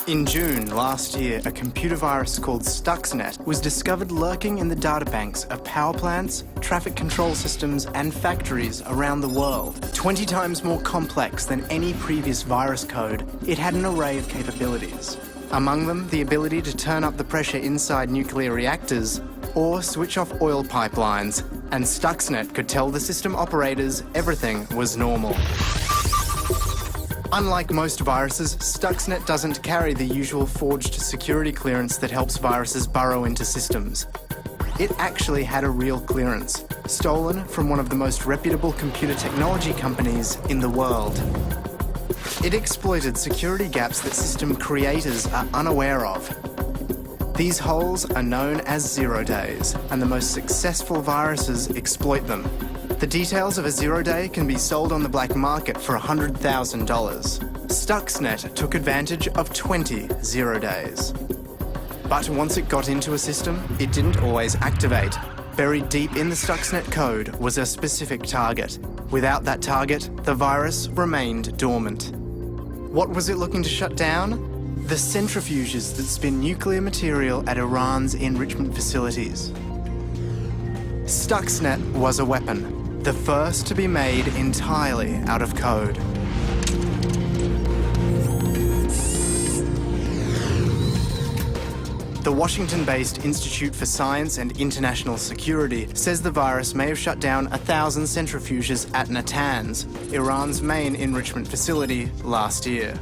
In June last year, a computer virus called Stuxnet was discovered lurking in the databanks of power plants, traffic control systems, and factories around the world. 20 times more complex than any previous virus code, it had an array of capabilities. Among them, the ability to turn up the pressure inside nuclear reactors or switch off oil pipelines, and Stuxnet could tell the system operators everything was normal. Unlike most viruses, Stuxnet doesn't carry the usual forged security clearance that helps viruses burrow into systems. It actually had a real clearance, stolen from one of the most reputable computer technology companies in the world. It exploited security gaps that system creators are unaware of. These holes are known as 0 days, and the most successful viruses exploit them. The details of a 0 day can be sold on the black market for $100,000. Stuxnet took advantage of 20 0 days. But once it got into a system, it didn't always activate. Buried deep in the Stuxnet code was a specific target. Without that target, the virus remained dormant. What was it looking to shut down? The centrifuges that spin nuclear material at Iran's enrichment facilities. Stuxnet was a weapon. The first to be made entirely out of code. The Washington-based Institute for Science and International Security says the virus may have shut down 1,000 centrifuges at Natanz, Iran's main enrichment facility, last year.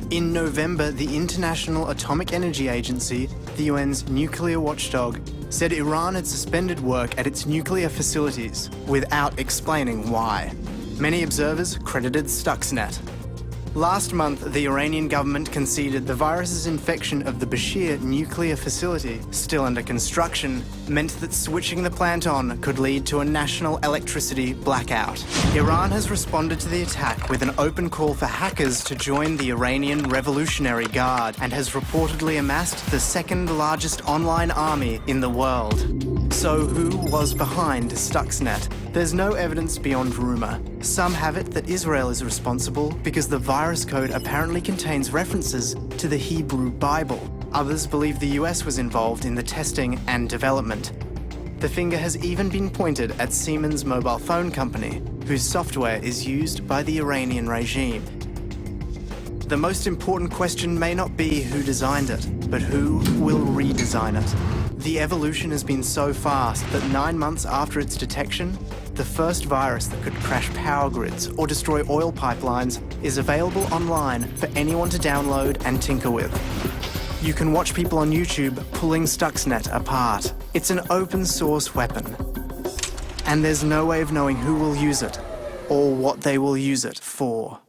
In November, the International Atomic Energy Agency, the UN's nuclear watchdog, said Iran had suspended work at its nuclear facilities without explaining why. Many observers credited Stuxnet. Last month, the Iranian government conceded the virus's infection of the Bashir nuclear facility, still under construction, meant that switching the plant on could lead to a national electricity blackout. Iran has responded to the attack with an open call for hackers to join the Iranian Revolutionary Guard and has reportedly amassed the second largest online army in the world. So who was behind Stuxnet? There's no evidence beyond rumor. Some have it that Israel is responsible because the virus code apparently contains references to the Hebrew Bible. Others believe the US was involved in the testing and development. The finger has even been pointed at Siemens mobile phone company, whose software is used by the Iranian regime. The most important question may not be who designed it, but who will redesign it. The evolution has been so fast that 9 months after its detection, the first virus that could crash power grids or destroy oil pipelines is available online for anyone to download and tinker with. You can watch people on YouTube pulling Stuxnet apart. It's an open source weapon. And there's no way of knowing who will use it or what they will use it for.